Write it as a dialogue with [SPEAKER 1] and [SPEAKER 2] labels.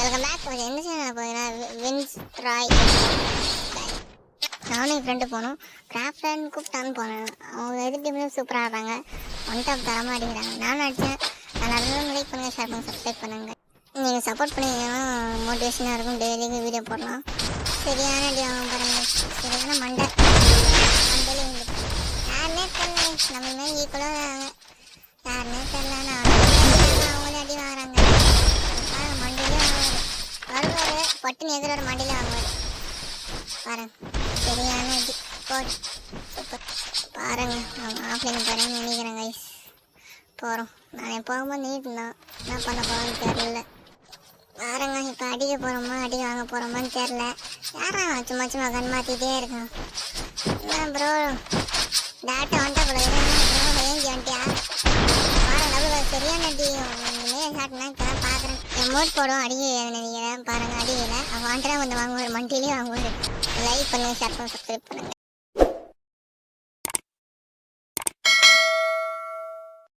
[SPEAKER 1] Welcome back. எந்த channel போகிறேன்னா Vince Roy. நானும் என் ஃப்ரெண்டு போனோம். கிராஃப்ட் கூப்பிட்டான்னு போனேன். அவங்க எது டீம்லையும் சூப்பராக ஆடுறாங்க. ஒன் டாப் தரமாக அடிக்கிறாங்க. நானும் அடித்தேன். நல்லா இருந்தாலும் லைக் பண்ணுங்கள், ஷேர் பண்ணுங்கள், சப்ஸ்கிரைப் பண்ணுங்கள். நீங்கள் சப்போர்ட் பண்ணிங்கன்னா மோட்டிவேஷனாக இருக்கும். டெய்லியும் வீடியோ போடலாம். சரியான அடி அவங்க பாருங்கள். சரியான மண்டை மண்டையில யாருனே தெரியல. நம்ம மேலே ஈக்குவலாக வராங்க. யாருனே தெரியல. அவங்களே அடி வாங்குறாங்க. மண்டியிலே வருவார். பட்டுன்னு எதிர மண்டியில் வாங்குவார் பாருங்க. சரியான அடி போடு. சூப்பர் பாருங்க. அவங்க ஆஃப்லைன் போகிறேன்னு நினைக்கிறேன் கைஸ். போகிறோம். நான் போகும்போது நீட்டு தான் என்ன பண்ண போகிறோன்னு தெரில. பாருங்க இப்போ அடிக்க போகிறோமா அடி வாங்க போகிறோமான்னு தெரில. யாரா சும்மா சும்மா கண் மாற்றிட்டே இருக்கான். என்ன ப்ரோ டேட்டா வந்துட்டா போல ஏஞ்சி வந்துட்டியா பாருங்க. டபுள் சரியான அடி. மேலே ஷாட்னா இப்போ தான் பார்க்குறேன். எமோட் போடும் அடிக்க நினைக்கிறேன். பாருங்கள் அடிக்கல. அவன் வாண்டடாக வந்து வாங்குவார். மண்டியிலே வாங்குவார். லைக் பண்ணுங்கள், ஷேர் பண்ணுங்கள், சப்ஸ்கிரைப் பண்ணுங்கள்.